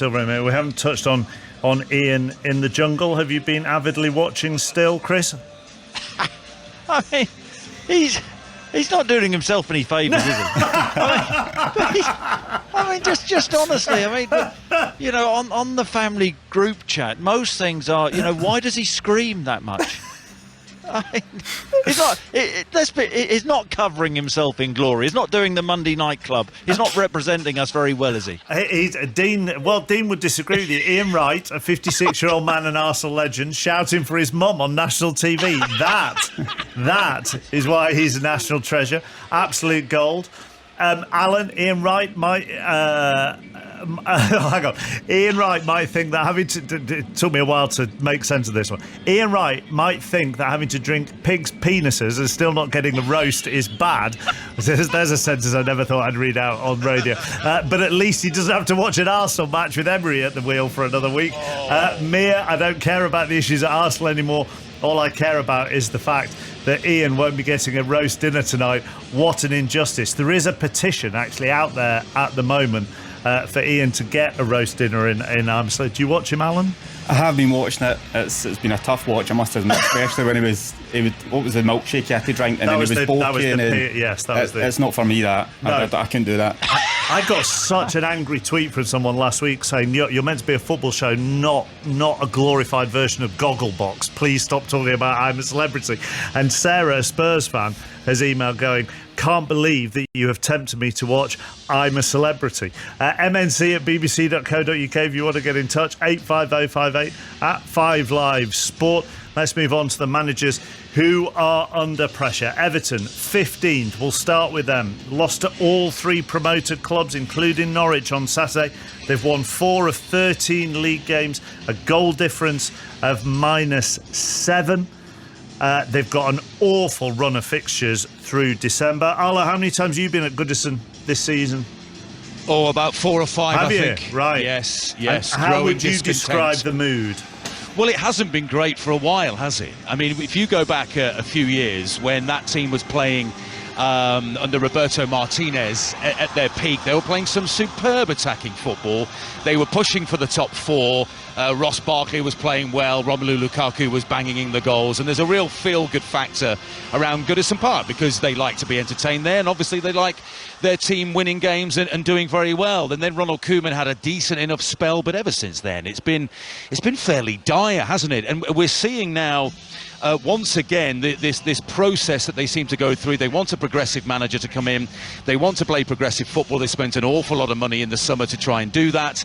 Silva, we haven't touched on Ian in the jungle. Have you been avidly watching still, Chris? I mean, he's not doing himself any favours, is he? I mean, just honestly, I mean, you know, on the family group chat, most things are, you know, why does he scream that much? I mean, he's not covering himself in glory. He's not doing the Monday Night Club. He's not representing us very well, is he? Dean would disagree with you. Ian Wright, a 56-year-old man and Arsenal legend, shouting for his mum on national TV. That is why he's a national treasure. Absolute gold. Alan, Ian Wright might... hang on. Ian Wright might think that having to... It took me a while to make sense of this one. Ian Wright might think that having to drink pigs' penises and still not getting the roast is bad. There's a sentence I never thought I'd read out on radio. But at least he doesn't have to watch an Arsenal match with Emery at the wheel for another week. Mia, I don't care about the issues at Arsenal anymore. All I care about is the fact that Ian won't be getting a roast dinner tonight. What an injustice. There is a petition actually out there at the moment for Ian to get a roast dinner in Amsterdam. Do you watch him, Alan? I have been watching it. It's been a tough watch, I must admit, especially when he was what was the milkshake he had to drink, and then he was bulking. It's not for me, that. No. I couldn't do that. I got such an angry tweet from someone last week saying you're meant to be a football show, not a glorified version of Gogglebox. Please stop talking about I'm a Celebrity. And Sarah, a Spurs fan, has emailed going, can't believe that you have tempted me to watch I'm a Celebrity. MNC at bbc.co.uk if you want to get in touch. 85058 at 5 Live Sport. Let's move on to the managers who are under pressure. Everton, 15th. We'll start with them. Lost to all three promoted clubs, including Norwich on Saturday. They've won 4 of 13 league games, a goal difference of -7. They've got an awful run of fixtures through December. Arlo, how many times have you been at Goodison this season? Oh, about 4 or 5, have I you? think. Right. Yes. How would you describe the mood? Well, it hasn't been great for a while, has it? I mean, if you go back a few years when that team was playing under Roberto Martinez at their peak, they were playing some superb attacking football. They were pushing for the top 4. Ross Barkley was playing well, Romelu Lukaku was banging in the goals, and there's a real feel-good factor around Goodison Park because they like to be entertained there, and obviously they like their team winning games and doing very well. And then Ronald Koeman had a decent enough spell, but ever since then it's been fairly dire, hasn't it? And we're seeing now once again this process that they seem to go through. They want a progressive manager to come in, they want to play progressive football. They spent an awful lot of money in the summer to try and do that.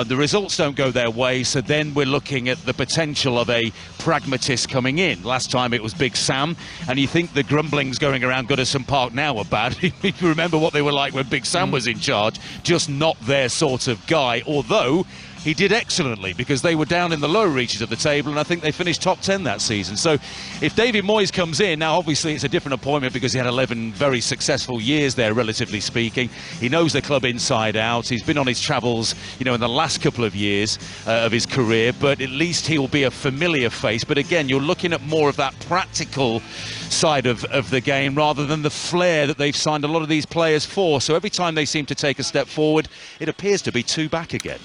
The results don't go their way, so then we're looking at the potential of a pragmatist coming in. Last time it was Big Sam, and you think the grumblings going around Goodison Park now are bad. You remember what they were like when Big Sam was in charge, just not their sort of guy, although he did excellently because they were down in the low reaches of the table, and I think they finished top 10 that season. So if David Moyes comes in, now obviously it's a different appointment because he had 11 very successful years there, relatively speaking. He knows the club inside out. He's been on his travels, you know, in the last couple of years of his career, but at least he will be a familiar face. But again, you're looking at more of that practical side of the game rather than the flair that they've signed a lot of these players for. So every time they seem to take a step forward, it appears to be 2 back again.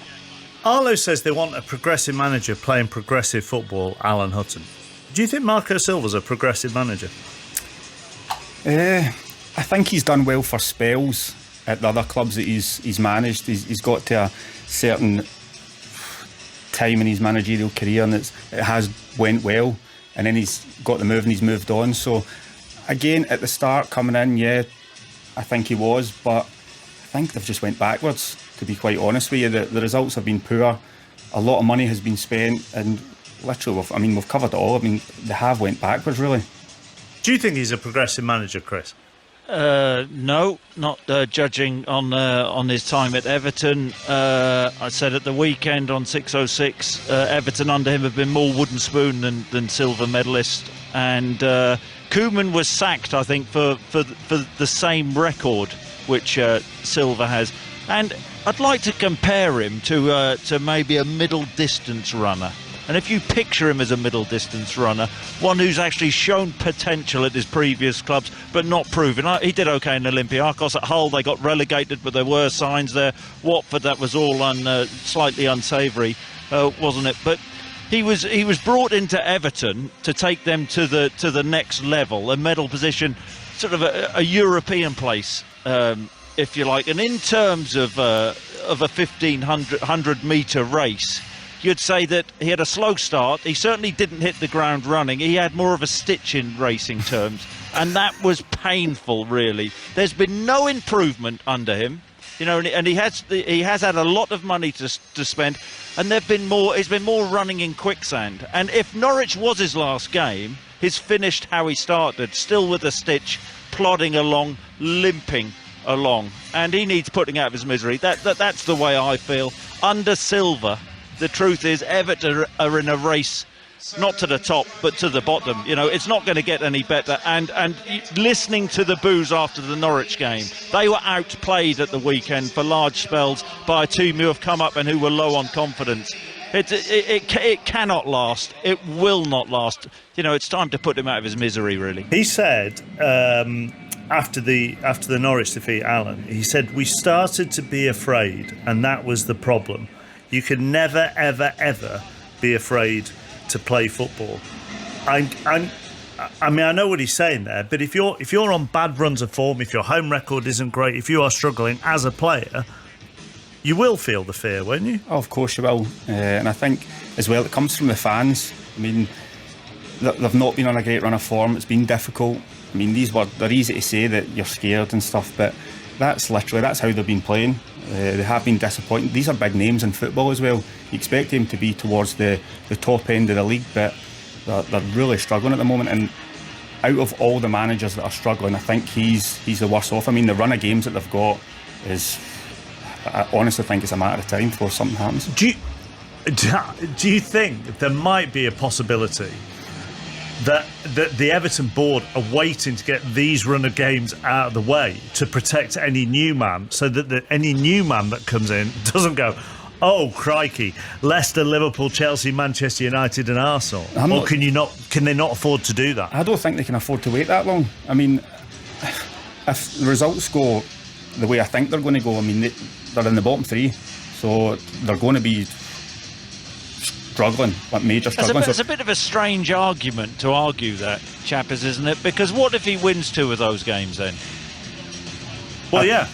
Arlo says they want a progressive manager playing progressive football, Alan Hutton. Do you think Marco Silva's a progressive manager? I think he's done well for spells at the other clubs that he's managed. He's got to a certain time in his managerial career and it has went well, and then he's got the move and he's moved on. So again, at the start coming in, yeah, I think he was, but I think they've just went backwards, to be quite honest with you. The results have been poor. A lot of money has been spent, and literally, we've covered it all. I mean, they have went backwards, really. Do you think he's a progressive manager, Chris? No, not judging on his time at Everton. I said at the weekend on 606, Everton under him have been more wooden spoon than silver medalist, and Koeman was sacked, I think, for the same record which Silva has. And I'd like to compare him to maybe a middle distance runner. And if you picture him as a middle distance runner, one who's actually shown potential at his previous clubs but not proven. He did okay in Olympiacos. At Hull they got relegated, but there were signs there. Watford, that was all slightly unsavoury, wasn't it? But he was brought into Everton to take them to the next level, a medal position, sort of a European place, if you like. And in terms of a 1,500 metre race, you'd say that he had a slow start. He certainly didn't hit the ground running. He had more of a stitch in racing terms, and that was painful, really. There's been no improvement under him, and he has had a lot of money to spend, and he's been more running in quicksand. And if Norwich was his last game, he's finished how he started, still with a stitch, plodding along, limping along, and he needs putting out of his misery. That's the way I feel. Under Silva, the truth is Everton are in a race, not to the top but to the bottom. It's not going to get any better. And listening to the boos after the Norwich game, they were outplayed at the weekend for large spells by a team who have come up and who were low on confidence. It cannot last. It will not last. It's time to put him out of his misery, really. He said after the Norwich defeat, Alan, he said, we started to be afraid, and that was the problem. You can never, ever, ever be afraid to play football. I mean, I know what he's saying there, but if you're on bad runs of form, if your home record isn't great, if you are struggling as a player, you will feel the fear, won't you? Oh, of course you will. And I think as well it comes from the fans. I mean, they've not been on a great run of form. It's been difficult. I mean, they're easy to say that you're scared and stuff, but that's how they've been playing. They have been disappointed. These are big names in football as well. You expect them to be towards the top end of the league, but they're really struggling at the moment. And out of all the managers that are struggling, I think he's the worst off. I mean, the run of games that they've got is, I honestly think it's a matter of time before something happens. Do you think there might be a possibility that the Everton board are waiting to get these run of games out of the way to protect any new man, so that any new man that comes in doesn't go, oh crikey, Leicester, Liverpool, Chelsea, Manchester United and Arsenal? Can they not afford to do that? I don't think they can afford to wait that long. I mean, if the results go the way I think they're going to go, I mean, they're in the bottom three, so they're going to be struggling, like major struggling. It's a bit of a strange argument to argue that, Chappers, isn't it? Because what if he wins 2 of those games then? Well, yeah.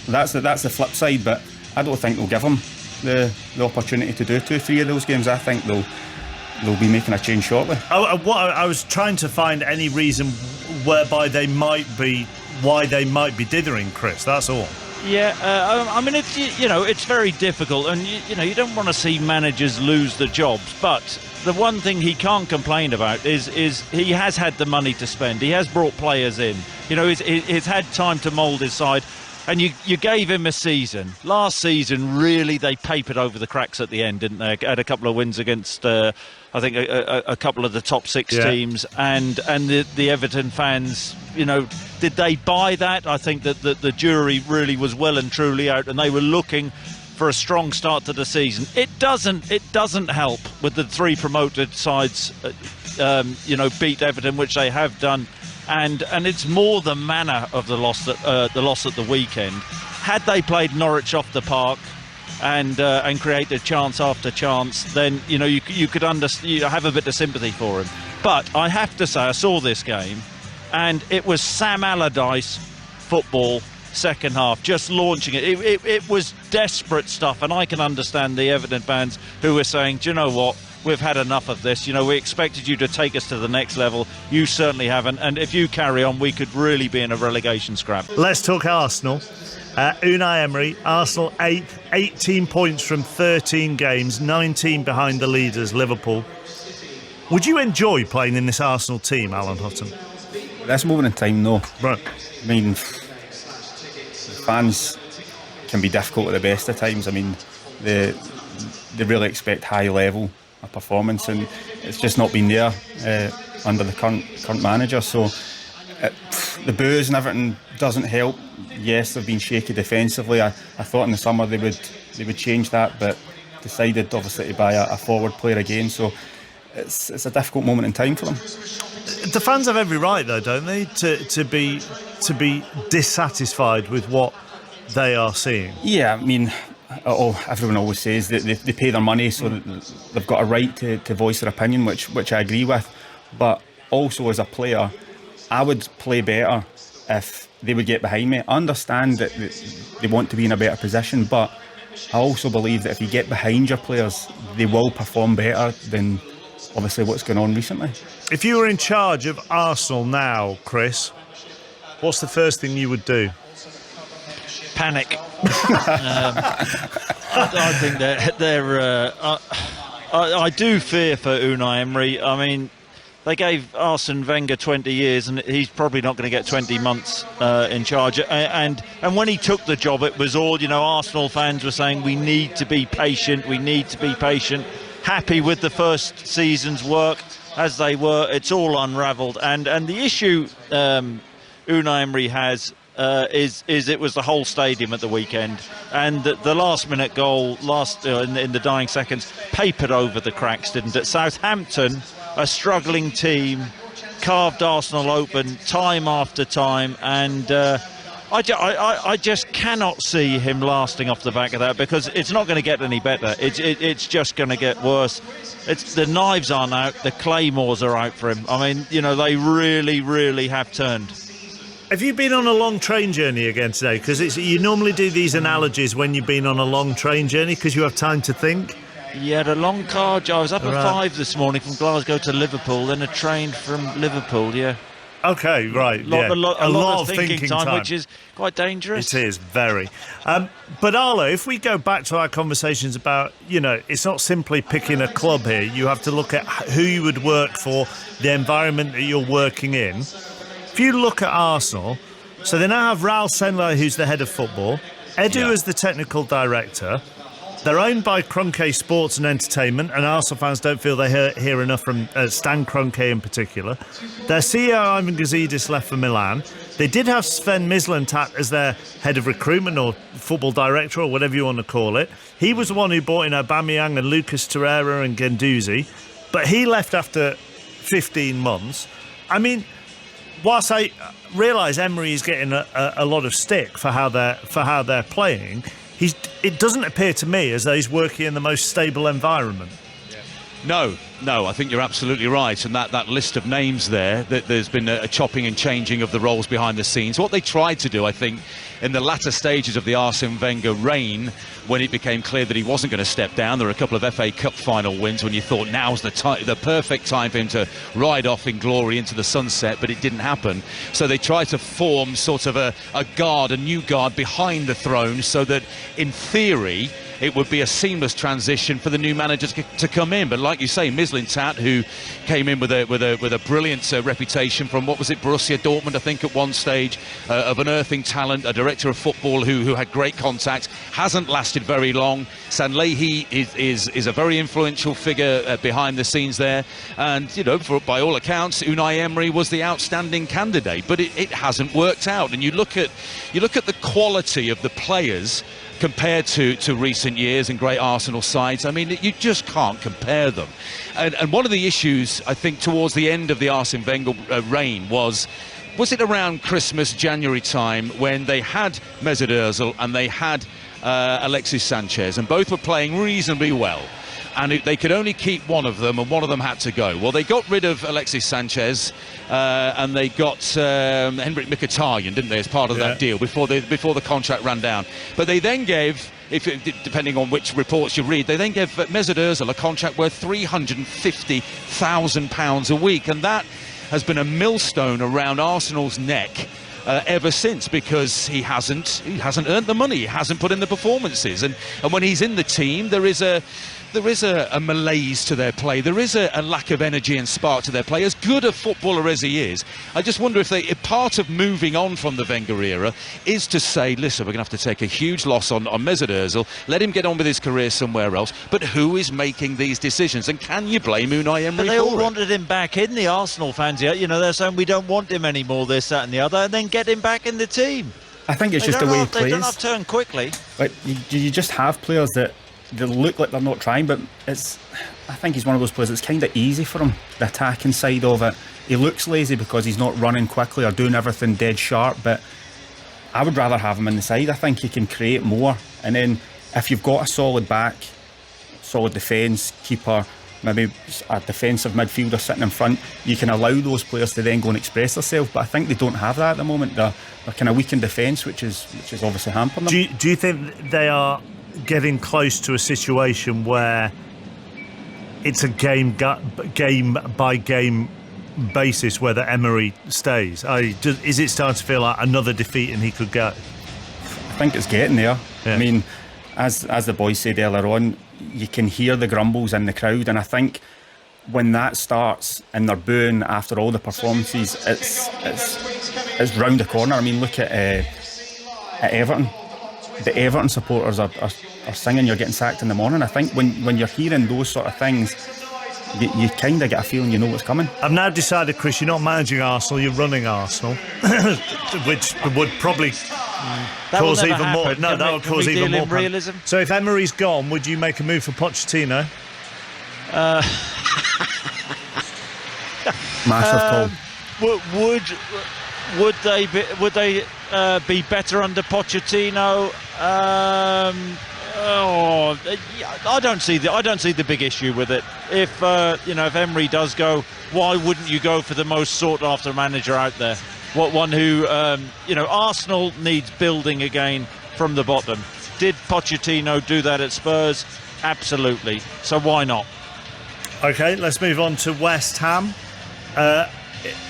That's the flip side, but I don't think they'll give him the opportunity to do 2-3 of those games. I think they'll be making a change shortly. I was trying to find any reason why they might be dithering, Chris. That's all. Yeah, I mean, it's very difficult, and you don't want to see managers lose the jobs. But the one thing he can't complain about is he has had the money to spend. He has brought players in. He's had time to mould his side. And you gave him a season. Last season, really, they papered over the cracks at the end, didn't they? Had a couple of wins against, I think, a couple of the top 6 teams. And the Everton fans, did they buy that? I think that the jury really was well and truly out, and they were looking for a strong start to the season. It doesn't help with the 3 promoted sides, beat Everton, which they have done. And it's more the manner of the loss at the weekend. Had they played Norwich off the park and created chance after chance, then you could have a bit of sympathy for him. But I have to say, I saw this game, and it was Sam Allardyce football second half, just launching it. It was desperate stuff, and I can understand the Everton fans who were saying, do you know what? We've had enough of this. We expected you to take us to the next level. You certainly haven't. And if you carry on, we could really be in a relegation scrap. Let's talk Arsenal. Unai Emery, Arsenal 8th, 18 points from 13 games, 19 behind the leaders, Liverpool. Would you enjoy playing in this Arsenal team, Alan Hutton? At this moment in time, no. Right. I mean, fans can be difficult at the best of times. I mean, they really expect high level of performance, and it's just not been there under the current manager. So the boos and everything doesn't help. Yes, they've been shaky defensively. I thought in the summer they would change that, but decided obviously to buy a forward player again. So it's a difficult moment in time for them. The fans have every right, though, don't they, to be dissatisfied with what they are seeing? Yeah, I mean, everyone always says that they pay their money, so that they've got a right to voice their opinion, which I agree with. But also as a player, I would play better if they would get behind me. I understand that they want to be in a better position, but I also believe that if you get behind your players, they will perform better than obviously what's going on recently. If you were in charge of Arsenal now, Chris, what's the first thing you would do? Panic. I think they're I do fear for Unai Emery. I mean, they gave Arsene Wenger 20 years, and he's probably not going to get 20 months in charge. And when he took the job, it was all, Arsenal fans were saying, we need to be patient, happy with the first season's work as they were. It's all unravelled. And the issue Unai Emery has is it was the whole stadium at the weekend, and the last-minute goal, in the dying seconds, papered over the cracks, didn't it? Southampton, a struggling team, carved Arsenal open time after time, and I just cannot see him lasting off the back of that, because it's not going to get any better. It's just going to get worse. The knives aren't out, the claymores are out for him. I mean, they really, really have turned. Have you been on a long train journey again today? Because you normally do these analogies when you've been on a long train journey, because you have time to think. Yeah, the long car. I was up at 5 this morning from Glasgow to Liverpool, then a train from Liverpool. Yeah. Okay, right. A lot of thinking time, which is quite dangerous. It is, very. But Arlo, if we go back to our conversations about, it's not simply picking a club here. You have to look at who you would work for, the environment that you're working in. If you look at Arsenal, so they now have Raul Senlai, who's the head of football, Edu as the technical director. They're owned by Kroenke Sports and Entertainment, and Arsenal fans don't feel they hear enough from Stan Kroenke in particular. Their CEO, Ivan Gazidis, left for Milan. They did have Sven Mislintat as their head of recruitment or football director or whatever you want to call it. He was the one who brought in Aubameyang and Lucas Torreira and Guendouzi, but he left after 15 months. I mean, whilst I realise Emery is getting a lot of stick for how they're playing, it doesn't appear to me as though he's working in the most stable environment. No, I think you're absolutely right. And that list of names there, that there's been a chopping and changing of the roles behind the scenes. What they tried to do, I think, in the latter stages of the Arsene Wenger reign, when it became clear that he wasn't going to step down, there were a couple of FA Cup final wins when you thought now's the perfect time for him to ride off in glory into the sunset, but it didn't happen. So they tried to form sort of a new guard behind the throne, so that in theory it would be a seamless transition for the new manager to come in. But like you say, Mislintat, who came in with a brilliant reputation from, what was it, Borussia Dortmund, I think, at one stage, of unearthing talent, a director of football who had great contacts, hasn't lasted very long. Sanlehi is a very influential figure behind the scenes there, and by all accounts, Unai Emery was the outstanding candidate, but it hasn't worked out. And you look at the quality of the players compared to recent years and great Arsenal sides. I mean, you just can't compare them. And one of the issues, I think, towards the end of the Arsene Wenger reign was it around Christmas, January time, when they had Mesut Ozil and they had Alexis Sanchez, and both were playing reasonably well. And they could only keep one of them, and one of them had to go. Well, they got rid of Alexis Sanchez, and they got Henrik Mkhitaryan, didn't they, as part of that deal before the contract ran down. But they then gave, depending on which reports you read, they then gave Mesut Ozil a contract worth £350,000 a week, and that has been a millstone around Arsenal's neck ever since, because he hasn't earned the money, he hasn't put in the performances, and when he's in the team, there is a malaise to their play. There is a lack of energy and spark to their play. As good a footballer as he is, I just wonder if part of moving on from the Wenger era is to say, listen, we're going to have to take a huge loss on Mesut Ozil, let him get on with his career somewhere else. But who is making these decisions? And can you blame Unai Emery for it? They all wanted him back in, the Arsenal fans. They're saying we don't want him anymore, this, that and the other, and then get him back in the team. I think it's just the way he plays. They don't have turn quickly. Like, you just have players that they look like they're not trying, but I think he's one of those players that's kind of easy for him, the attacking side of it. He looks lazy because he's not running quickly or doing everything dead sharp, but I would rather have him in the side. I think he can create more, and then if you've got a solid back, solid defence, keeper, maybe a defensive midfielder sitting in front, you can allow those players to then go and express themselves, but I think they don't have that at the moment. They're kind of weak in defence, which is obviously hampering them. Do you think they are getting close to a situation where it's a game by game basis whether Emery stays? Is it starting to feel like another defeat and he could go? I think it's getting there. Yeah. I mean, as the boys said earlier on, you can hear the grumbles in the crowd, and I think when that starts and they're booing after all the performances, it's round the corner. I mean, look at Everton. The Everton supporters are singing "You're getting sacked in the morning." I think when you're hearing those sort of things, you kind of get a feeling you know what's coming. I've now decided, Chris, you're not managing Arsenal, you're running Arsenal, which would probably cause even more. No, that would cause even more realism. So if Emery's gone, would you make a move for Pochettino? Massive call. Would they be better under Pochettino? I don't see the big issue with it. If if Emery does go, why wouldn't you go for the most sought after manager out there? One who Arsenal needs building again from the bottom. Did Pochettino do that at Spurs? Absolutely. So why not? Okay, let's move on to West Ham.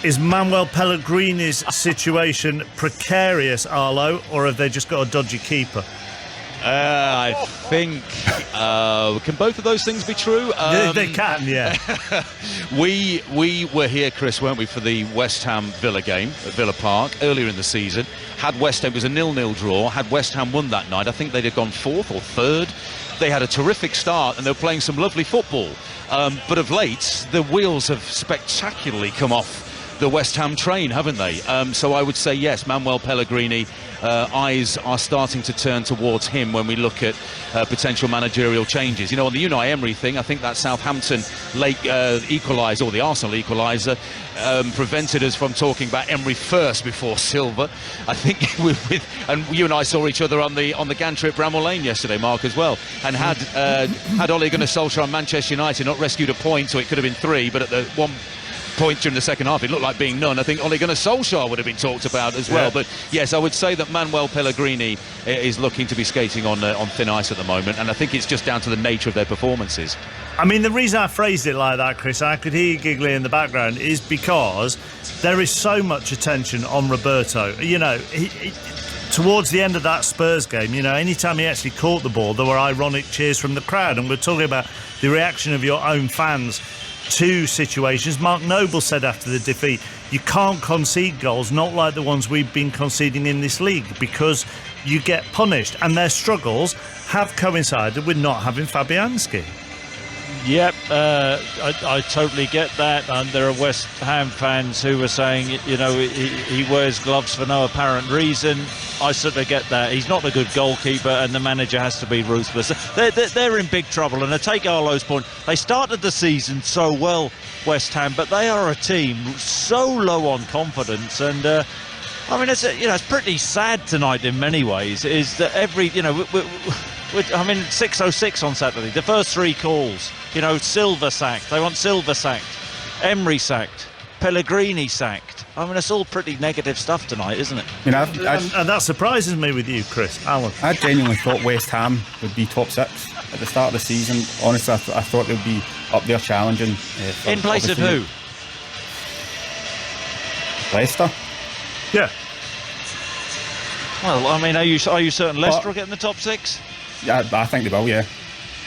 Is Manuel Pellegrini's situation precarious, Arlo, or have they just got a dodgy keeper? I think can both of those things be true? They can, yeah. We were here, Chris, weren't we, for the West Ham Villa game at Villa Park earlier in the season. Had West Ham, it was a 0-0 draw. Had West Ham won that night, I think they'd have gone 4th or 3rd. They had a terrific start and they were playing some lovely football. But of late, the wheels have spectacularly come off the West Ham train, haven't they? So I would say yes, Manuel Pellegrini, eyes are starting to turn towards him when we look at potential managerial changes. You know, on the Unai Emery thing, I think that Southampton late equaliser, or the Arsenal equaliser, prevented us from talking about Emery first before Silva. I think and you and I saw each other on the Gantry at Bramall Lane yesterday, Mark, as well. And had Ole Gunnar Solskjaer on Manchester United not rescued a point, so it could have been 3, but at the one point during the second half it looked like being none. I think Ole Gunnar Solskjaer would have been talked about as well. But yes, I would say that Manuel Pellegrini is looking to be skating on thin ice at the moment, and I think it's just down to the nature of their performances. I mean, the reason I phrased it like that, Chris, I could hear you giggling in the background, is because there is so much attention on Roberto. You know, he towards the end of that Spurs game, you know, anytime he actually caught the ball, there were ironic cheers from the crowd, and we're talking about the reaction of your own fans to situations. Mark Noble said after the defeat, you can't concede goals, not like the ones we've been conceding in this league, because you get punished, and their struggles have coincided with not having Fabianski. Yep, I totally get that, and there are West Ham fans who are saying, you know, he wears gloves for no apparent reason. I certainly get that. He's not a good goalkeeper, and the manager has to be ruthless. They're in big trouble, and I take Arlo's point. They started the season so well, West Ham, but they are a team so low on confidence, and I mean, it's pretty sad tonight in many ways. Is that I mean, 6:06 on Saturday. The first 3 calls, Silva sacked. They want Silva sacked. Emery sacked. Pellegrini sacked. I mean, it's all pretty negative stuff tonight, isn't it? And that surprises me with you, Chris. Alan. I genuinely thought West Ham would be top 6 at the start of the season. Honestly, I thought they'd be up there challenging. In place of who? Leicester. Yeah. Well, I mean, are you certain Leicester will get in the top 6? Yeah, I think they will, yeah.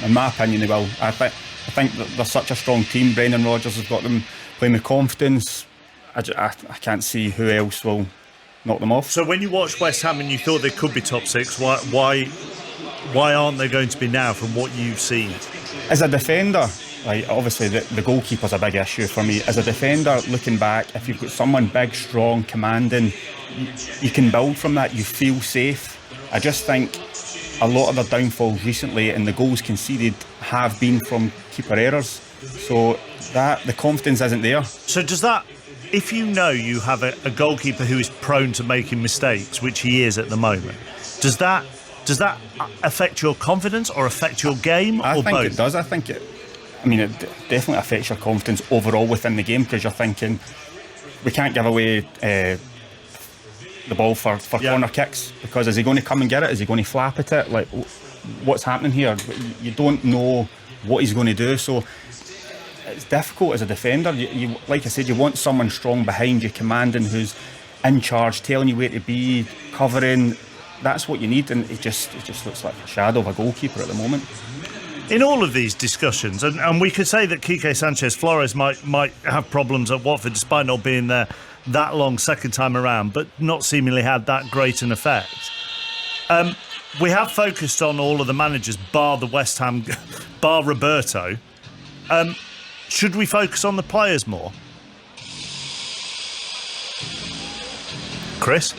In my opinion, they will. I think that they're such a strong team. Brendan Rodgers has got them playing with confidence. I can't see who else will knock them off. So when you watched West Ham and you thought they could be top 6, why aren't they going to be now from what you've seen? As a defender, like, obviously the goalkeeper's a big issue for me. As a defender, looking back, if you've got someone big, strong, commanding, you can build from that. You feel safe. I just think a lot of their downfalls recently and the goals conceded have been from keeper errors. So that the confidence isn't there. So does that, if you know you have a goalkeeper who is prone to making mistakes, which he is at the moment, does that affect your confidence or affect your game, I or think both? it does. I think it definitely affects your confidence overall within the game, because you're thinking, we can't give away the ball for corner kicks, because is he going to come and get it? Is he going to flap at it? Like, what's happening here? You don't know what he's going to do. So it's difficult as a defender. You like I said, you want someone strong behind you, commanding, who's in charge, telling you where to be, covering. That's what you need, and it just looks like a shadow of a goalkeeper at the moment. In all of these discussions, and we could say that Quique Sanchez-Flores might have problems at Watford despite not being there that long second time around, but not seemingly had that great an effect. We have focused on all of the managers, bar the West Ham, bar Roberto. Should we focus on the players more? Chris?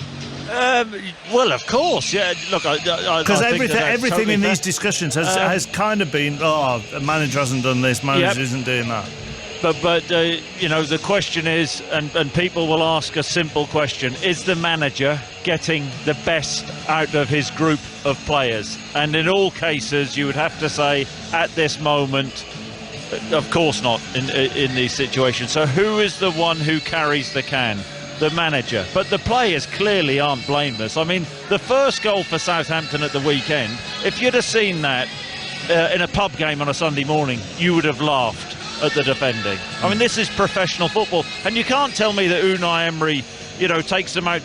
Well, of course, yeah. Look, because everything totally in these discussions has kind of been, a manager hasn't done this, manager isn't doing that. But the question is, and people will ask a simple question: is the manager getting the best out of his group of players? And in all cases, you would have to say, at this moment, of course not in these situations. So who is the one who carries the can? The manager. But the players clearly aren't blameless. I mean, the first goal for Southampton at the weekend, if you'd have seen that in a pub game on a Sunday morning, you would have laughed at the defending. I mean, this is professional football, and you can't tell me that Unai Emery, takes them out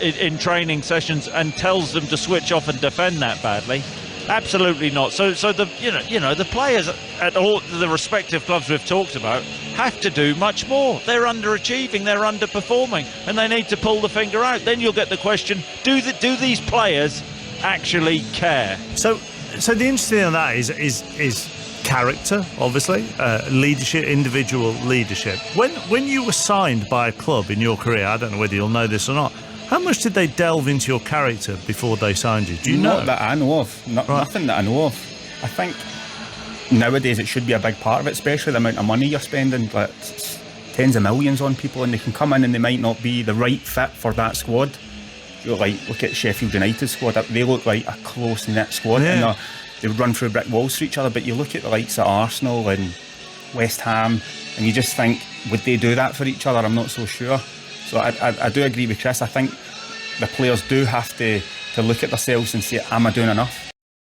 in training sessions and tells them to switch off and defend that badly. Absolutely not. So the players at all the respective clubs we've talked about have to do much more. They're underachieving, they're underperforming, and they need to pull the finger out. Then you'll get the question: do these players actually care? So the interesting thing on that is character, obviously, leadership, individual leadership. When you were signed by a club in your career, I don't know whether you'll know this or not, how much did they delve into your character before they signed you? Do you know? Not that I know of. Nothing that I know of. I think nowadays it should be a big part of it, especially the amount of money you're spending, like tens of millions on people, and they can come in and they might not be the right fit for that squad. Look at Sheffield United's squad. They look like a close-knit squad, and they would run through brick walls for each other. But you look at the likes of Arsenal and West Ham, and you just think, would they do that for each other? I'm not so sure. So I do agree with Chris. I think the players do have to look at themselves and say, am I doing enough?